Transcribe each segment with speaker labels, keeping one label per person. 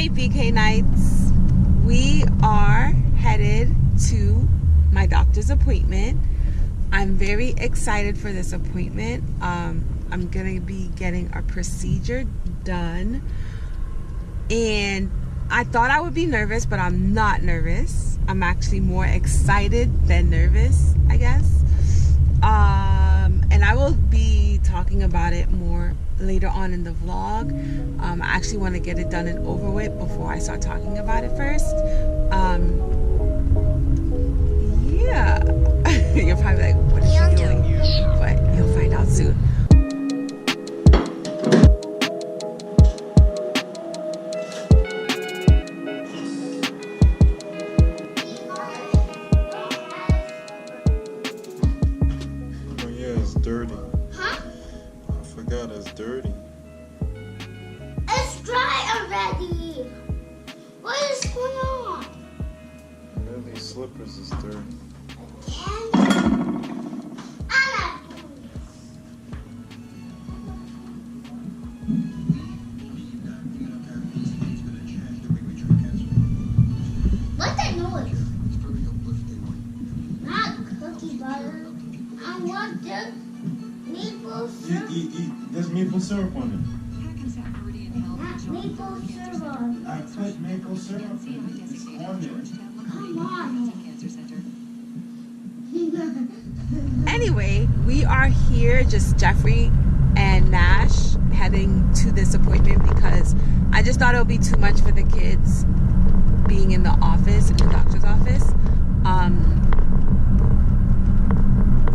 Speaker 1: right, BK Knights, we are headed to my doctor's appointment. I'm very excited for this appointment. I'm gonna be getting a procedure done, and I thought I would be nervous, but I'm not nervous. I'm actually more excited than nervous, I guess. And I will be talking about it more later on in the vlog. I actually want to get it done and over with before I start talking about it first. Yeah. You're probably like, what is she doing? But you'll find out soon.
Speaker 2: Oh yeah, it's dirty. Huh? I forgot it's dirty.
Speaker 3: It's dry already. What is going on?
Speaker 2: Millie's slippers is dirty.
Speaker 3: What's that noise? Not cookie butter. I want this maple syrup.
Speaker 2: Eat. There's maple syrup on it.
Speaker 3: Not maple syrup.
Speaker 2: I put maple syrup on it.
Speaker 3: Come on.
Speaker 1: Anyway, we are here, just Jeffrey and Nash, heading to this appointment because I just thought it would be too much for the kids being in the office, in the doctor's office.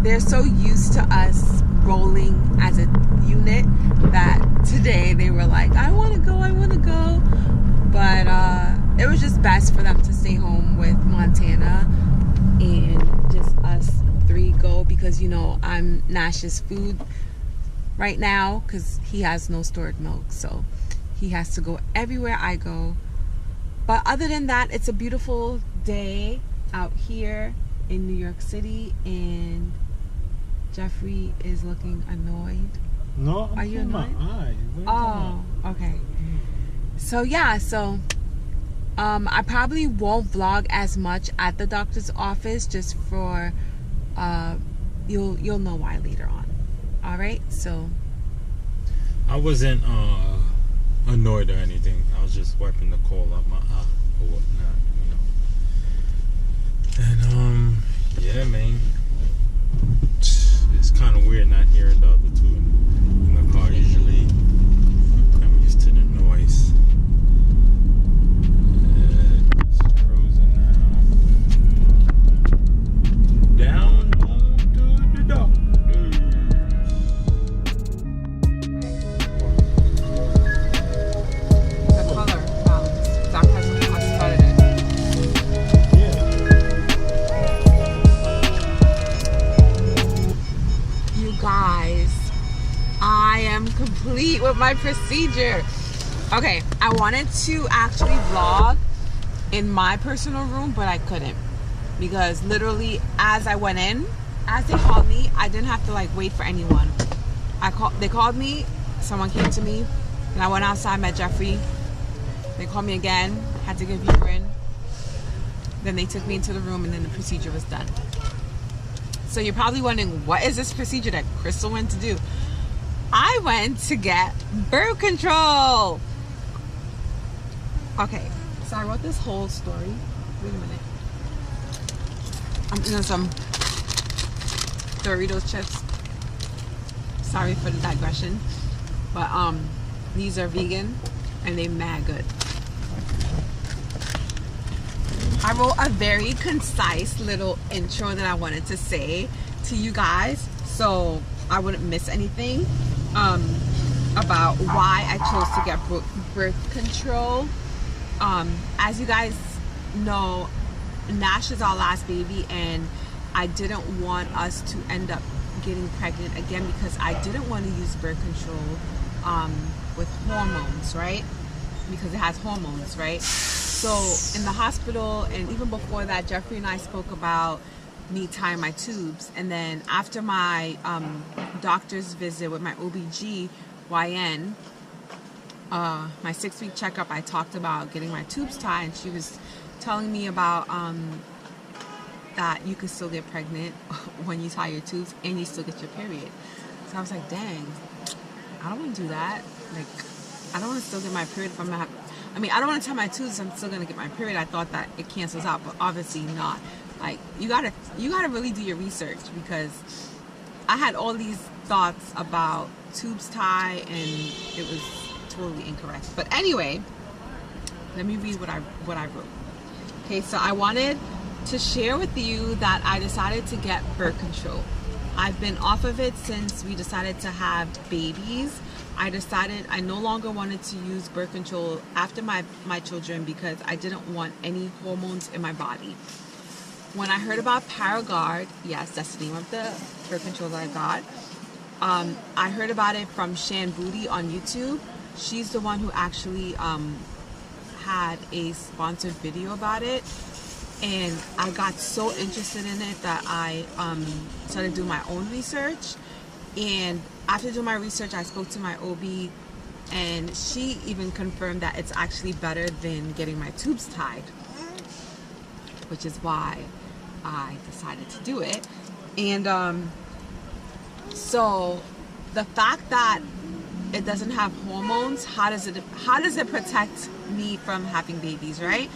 Speaker 1: They're so used to us rolling as a unit that today they were like, I want to go. But it was just best for them to stay home with Montana and just us three go, because, you know, I'm Nash's food right now because he has no stored milk, so he has to go everywhere I go. But other than that, it's a beautiful day out here in New York City, and Jeffrey is looking annoyed.
Speaker 2: No,
Speaker 1: are you annoyed? Oh, okay. So yeah, I probably won't vlog as much at the doctor's office, just for you'll know why later on. All right, so
Speaker 2: I wasn't annoyed or anything. I was just wiping the coal out my eye or whatnot, you know. And yeah, man, it's kind of weird not hearing the other two in the car. Usually I'm used to the noise. Just cruising now. Down to the doctors.
Speaker 1: the color balance. That person must started it. You guys, I am complete with my procedure. Okay, I wanted to actually vlog in my personal room, but I couldn't, because literally as I went in, as they called me, I didn't have to like wait for anyone. They called me, someone came to me, and I went outside, met Jeffrey. They called me again, had to give urine. Then they took me into the room, and then the procedure was done. So you're probably wondering, what is this procedure that Krystal went to do? I went to get birth control. Okay, so I wrote this whole story. Wait a minute. I'm eating some Doritos chips. Sorry for the digression, but these are vegan and they're mad good. I wrote a very concise little intro that I wanted to say to you guys, so I wouldn't miss anything about why I chose to get birth control. As you guys know, Nash is our last baby, and I didn't want us to end up getting pregnant again because I didn't want to use birth control with hormones, right? Because it has hormones, right? So in the hospital, and even before that, Jeffrey and I spoke about me tying my tubes. And then after my doctor's visit with my OBGYN, my 6-week checkup, I talked about getting my tubes tied, and she was telling me about that you could still get pregnant when you tie your tubes and you still get your period. So I was like, dang, I don't want to do that. Like, I don't want to still get my period if I'm not. I mean, I don't want to tie my tubes if I'm still going to get my period. I thought that it cancels out, but obviously not. Like, you gotta really do your research, because I had all these thoughts about tubes tie and it was totally incorrect. But anyway, let me read what I wrote. Okay, so I wanted to share with you that I decided to get birth control. I've been off of it since we decided to have babies. I decided I no longer wanted to use birth control after my children because I didn't want any hormones in my body. When I heard about Paragard, yes, that's the name of the birth control that I got, I heard about it from Shan Booty on YouTube. She's the one who actually had a sponsored video about it, and I got so interested in it that I started doing my own research. And after doing my research, I spoke to my OB, and she even confirmed that it's actually better than getting my tubes tied, which is why I decided to do it. And so the fact that it doesn't have hormones, how does it protect me from having babies, right?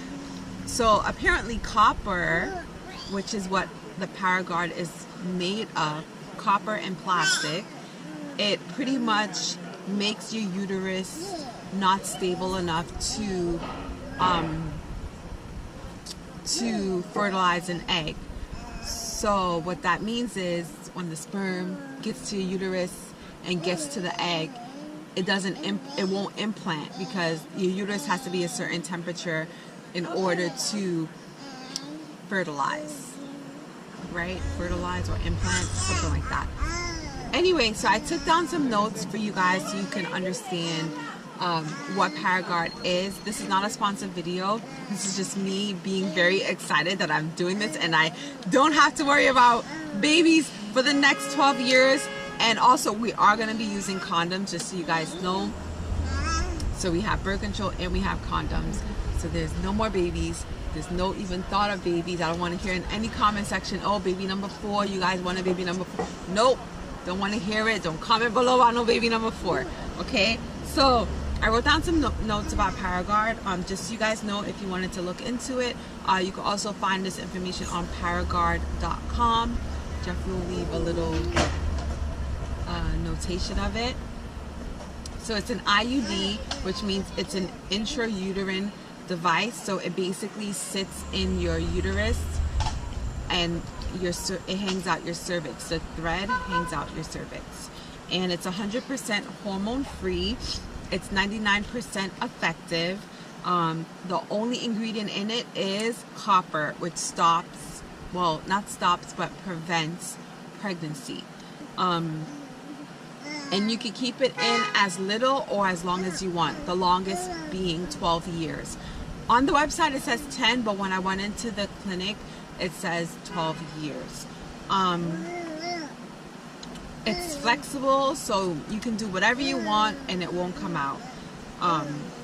Speaker 1: So apparently copper, which is what the Paragard is made of, copper and plastic, it pretty much makes your uterus not stable enough to fertilize an egg. So what that means is when the sperm gets to your uterus and gets to the egg, it won't implant, because your uterus has to be a certain temperature in order to fertilize, right? Fertilize or implant, something like that. Anyway, so I took down some notes for you guys so you can understand what Paragard is. This is not a sponsored video. This is just me being very excited that I'm doing this and I don't have to worry about babies for the next 12 years. And also, we are going to be using condoms, just so you guys know. So we have birth control and we have condoms. So there's no more babies. There's no even thought of babies. I don't want to hear in any comment section, oh, baby number 4, you guys want a baby number 4. Nope, don't want to hear it. Don't comment below about no baby number 4. Okay, so I wrote down some notes about Paragard, just so you guys know if you wanted to look into it. You can also find this information on Paragard.com. Jeffrey will leave a little notation of it. So it's an IUD, which means it's an intrauterine device. So it basically sits in your uterus and it hangs out your cervix. The thread hangs out your cervix, and it's 100% hormone free. It's 99% effective. The only ingredient in it is copper, which stops, well, not stops, but prevents pregnancy. And you can keep it in as little or as long as you want, the longest being 12 years. On the website it says 10, but when I went into the clinic it says 12 years. It's flexible, so you can do whatever you want and it won't come out,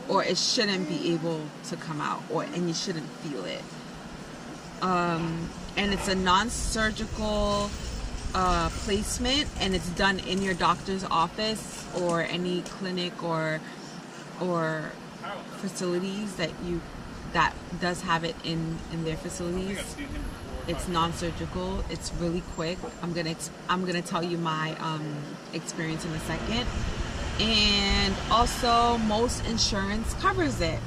Speaker 1: or it shouldn't be able to come out, and you shouldn't feel it. And it's a non-surgical placement, and it's done in your doctor's office or any clinic or facilities that does have it in their facilities. It's non-surgical. It's really quick. I'm gonna tell you my experience in a second. And also, most insurance covers it.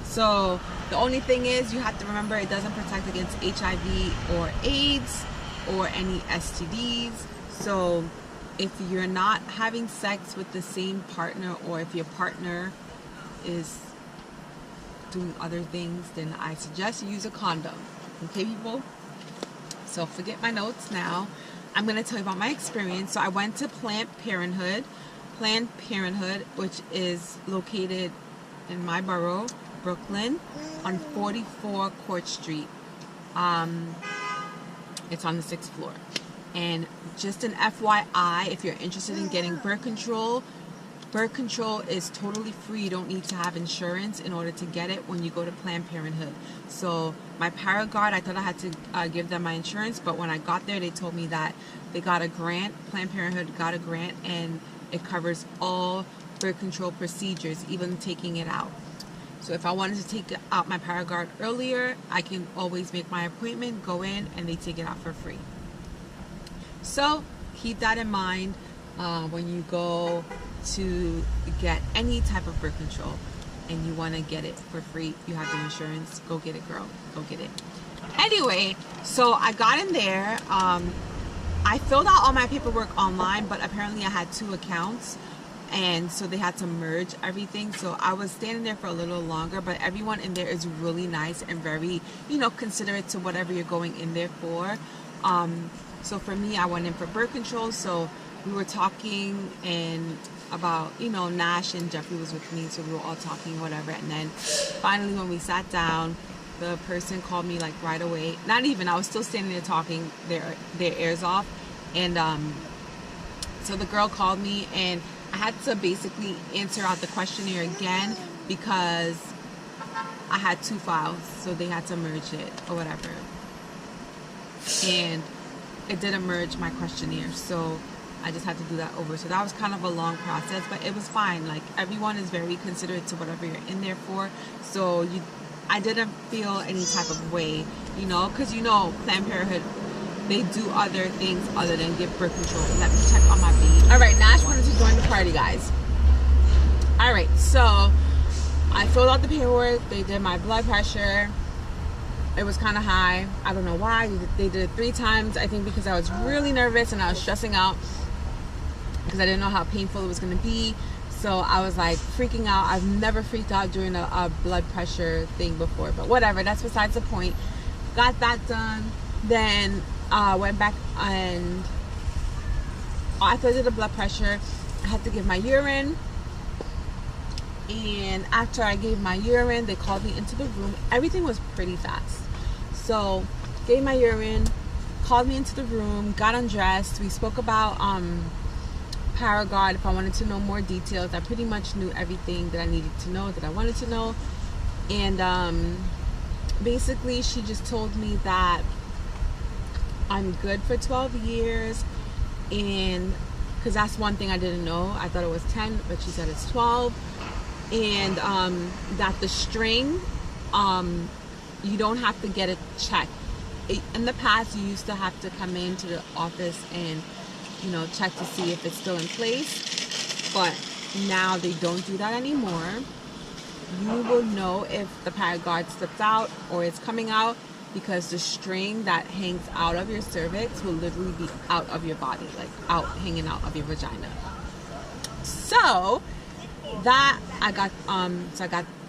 Speaker 1: So the only thing is, you have to remember it doesn't protect against HIV or AIDS or any STDs. So if you're not having sex with the same partner, or if your partner is doing other things, then I suggest you use a condom. Okay, people? So forget my notes now. I'm going to tell you about my experience. So I went to Planned Parenthood, which is located in my borough, Brooklyn, on 44 Court Street. It's on the 6th floor. And just an FYI, if you're interested in getting birth control, birth control is totally free. You don't need to have insurance in order to get it when you go to Planned Parenthood. So my Paragard, I thought I had to give them my insurance, but when I got there, they told me that they got a grant. Planned Parenthood got a grant, and it covers all birth control procedures, even taking it out. So if I wanted to take out my Paragard earlier, I can always make my appointment, go in, and they take it out for free. So keep that in mind when you go to get any type of birth control and you want to get it for free. You have the insurance. Go get it, girl. Go get it. Anyway, so I got in there. I filled out all my paperwork online, but apparently I had 2 accounts, and so they had to merge everything. So I was standing there for a little longer, but everyone in there is really nice and very, you know, considerate to whatever you're going in there for. So for me, I went in for birth control. So we were talking and about, you know, Nash and Jeffrey was with me, so we were all talking, whatever. And then finally, when we sat down, the person called me like right away. Not even, I was still standing there talking, their ears off. And so the girl called me, and I had to basically answer out the questionnaire again because I had 2 files, so they had to merge it or whatever. And it didn't merge my questionnaire, so I just had to do that over. So that was kind of a long process, but it was fine. Like, everyone is very considerate to whatever you're in there for. So I didn't feel any type of way, you know, because, you know, Planned Parenthood, they do other things other than give birth control. Let me check on my baby. All right, Nash wanted to join the party, guys. All right, so I filled out the paperwork. They did my blood pressure. It was kind of high. I don't know why. They did it 3 times, I think because I was really nervous and I was stressing out because I didn't know how painful it was going to be. So I was like freaking out. I've never freaked out during a blood pressure thing before, but whatever, that's besides the point. Got that done. Then went back, and after I did the blood pressure, I had to give my urine. And after I gave my urine, they called me into the room. Everything was pretty fast. So gave my urine, called me into the room, got undressed. We spoke about Paragard, if I wanted to know more details. I pretty much knew everything that I needed to know, that I wanted to know. And basically she just told me that I'm good for 12 years, and because that's one thing I didn't know. I thought it was 10, but she said it's 12. And that the string, you don't have to get it checked. In the past, you used to have to come into the office and, you know, check to see if it's still in place, but now they don't do that anymore. You will know if the Paragard slips out or it's coming out, because the string that hangs out of your cervix will literally be out of your body, like hanging out of your vagina. So that I got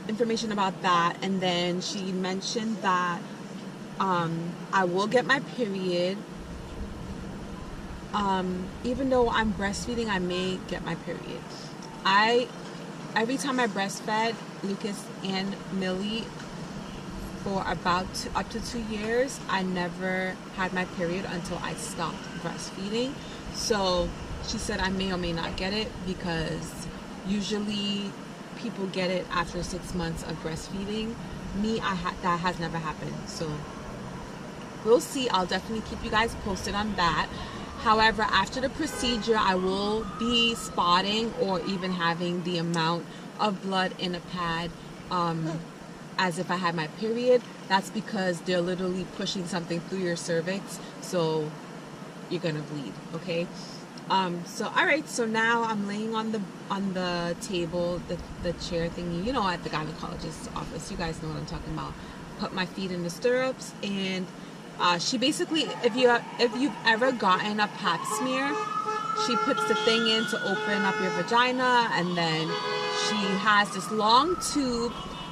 Speaker 1: information about that. And then she mentioned that I will get my period. Even though I'm breastfeeding, I may get my period. Every time I breastfed Lucas and Millie for about up to 2 years, I never had my period until I stopped breastfeeding. So she said I may or may not get it, because usually people get it after 6 months of breastfeeding. Me, that has never happened. So we'll see. I'll definitely keep you guys posted on that. However, after the procedure, I will be spotting or even having the amount of blood in a pad as if I had my period. That's because they're literally pushing something through your cervix, so you're gonna bleed, okay? So all right, so now I'm laying on the table, the chair thingy, you know, at the gynecologist's office. You guys know what I'm talking about. Put my feet in the stirrups, and she basically, if you've ever gotten a pap smear, she puts the thing in to open up your vagina, and then she has this long tube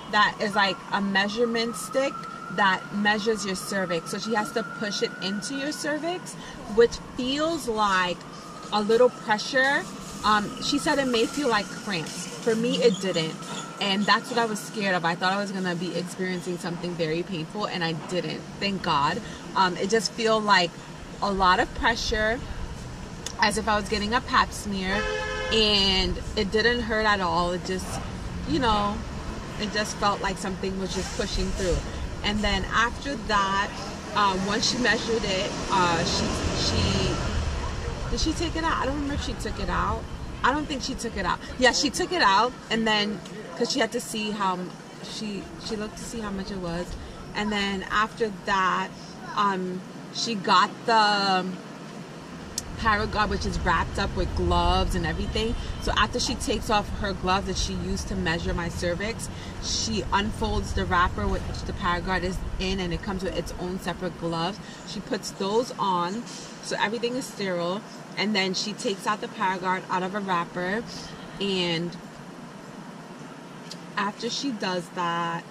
Speaker 1: that is like a measurement stick that measures your cervix. So she has to push it into your cervix, which feels like a little pressure. She said it may feel like cramps. For me, it didn't. And that's what I was scared of. I thought I was going to be experiencing something very painful, and I didn't. Thank God. It just felt like a lot of pressure, as if I was getting a pap smear. and it didn't hurt at all. It just, you know, it just felt like something was just pushing through. And then after that, once she measured it, she did she take it out? I don't remember if she took it out. I don't think she took it out. Yeah, she took it out, and then because she had to see how she looked to see how much it was, and then after that, she got the Paragard, which is wrapped up with gloves and everything. So after she takes off her gloves that she used to measure my cervix, she unfolds the wrapper which the Paragard is in, and it comes with its own separate gloves. She puts those on, so everything is sterile, and then she takes out the Paragard out of a wrapper, and after she does that,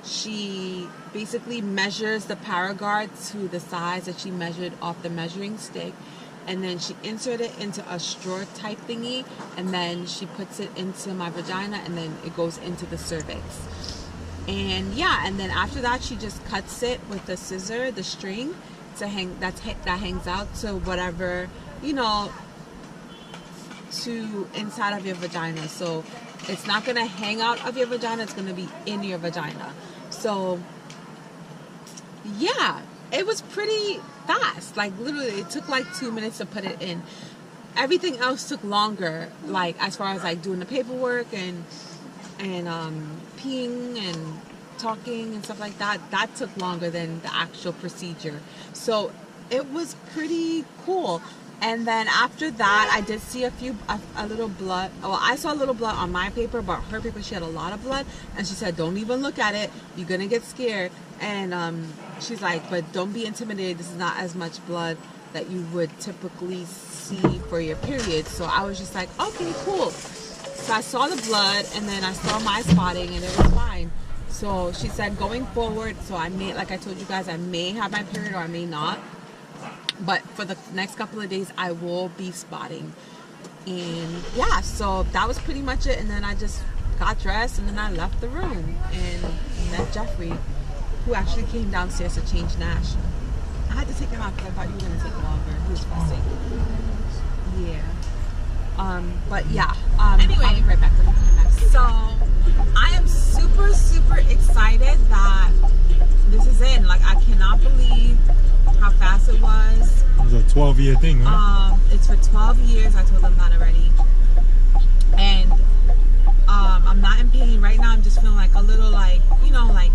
Speaker 1: she basically measures the Paragard to the size that she measured off the measuring stick, and then she inserts it into a straw type thingy, and then she puts it into my vagina, and then it goes into the cervix. And yeah, and then after that, she just cuts it with the scissor, the string to hang that hangs out to whatever, you know, to inside of your vagina. So it's not gonna hang out of your vagina, it's gonna be in your vagina. So yeah, it was pretty fast. Like literally it took like 2 minutes to put it in. Everything else took longer, like as far as like doing the paperwork and peeing and talking and stuff like that. That took longer than the actual procedure. So it was pretty cool. And then after that, I did see a little blood. Well, I saw a little blood on my paper, but her paper, she had a lot of blood. And she said, don't even look at it. You're going to get scared. And she's like, but don't be intimidated. This is not as much blood that you would typically see for your period. So I was just like, okay, cool. So I saw the blood, and then I saw my spotting, and it was fine. So she said, going forward, so I may, like I told you guys, I may have my period or I may not. But for the next couple of days, I will be spotting. And yeah, so that was pretty much it. And then I just got dressed, and then I left the room and met Jeffrey, who actually came downstairs to change Nash. I had to take him out because I thought you were going to take longer. He was fussing. Yeah. But yeah. Anyway, I'll be right back. Let me come back. So I am super, super excited that this is in. Like, I cannot believe how fast it was.
Speaker 2: It was a 12-year thing, huh?
Speaker 1: It's for 12 years. I told them that already. And I'm not in pain right now. I'm just feeling like a little, like, you know, like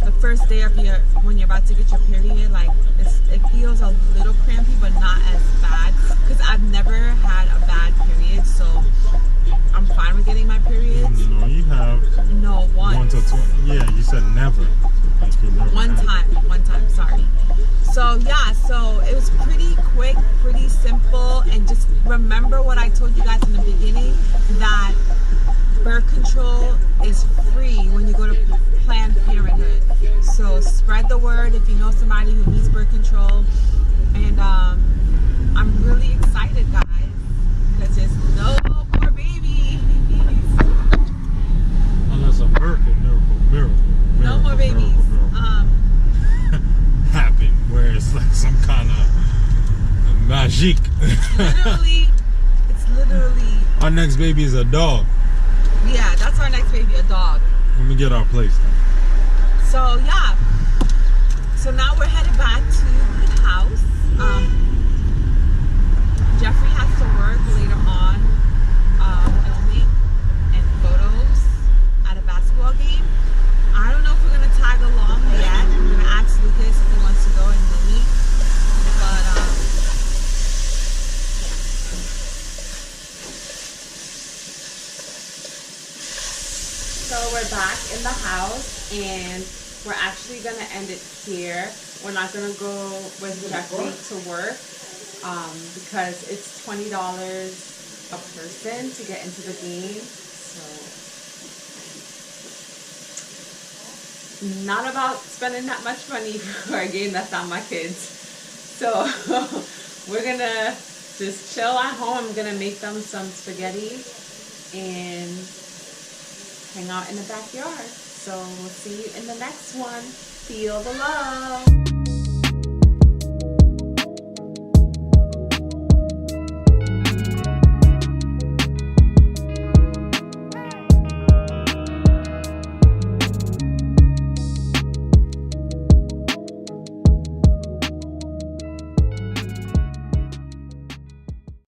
Speaker 1: the first day of when you're about to get your period, like it feels a little crampy, but not as bad. Because I've never had a bad period, so I'm fine with getting my periods.
Speaker 2: No, you have.
Speaker 1: No, once.
Speaker 2: Yeah, you said never. Like you never
Speaker 1: One time, sorry. So yeah, so it was pretty quick, pretty simple, and just remember what I told you guys in the beginning, that birth control is free when you go to Planned Parenthood. So spread the word if you know somebody who needs birth control. And I'm really excited, guys, because there's no more babies.
Speaker 2: Oh, that's a miracle.
Speaker 1: No more babies.
Speaker 2: Happen where it's like some kind of magic.
Speaker 1: It's literally.
Speaker 2: Our next baby is a dog.
Speaker 1: Yeah, that's our next baby, a dog.
Speaker 2: Let me get our place.
Speaker 1: So yeah. So now we're headed back to the house. Jeffrey has to work later on, filming and photos at a basketball game. I don't know if we're gonna tag along yet. I'm gonna ask Lucas if he wants to go, and Millie. But so we're back in the house, and we're actually gonna end it here. We're not gonna go with Jeffrey to work because it's $20 a person to get into the game. So not about spending that much money for a game that's not my kids. So we're gonna just chill at home. I'm gonna make them some spaghetti and hang out in the backyard. So we'll see you in the next one. Feel the love.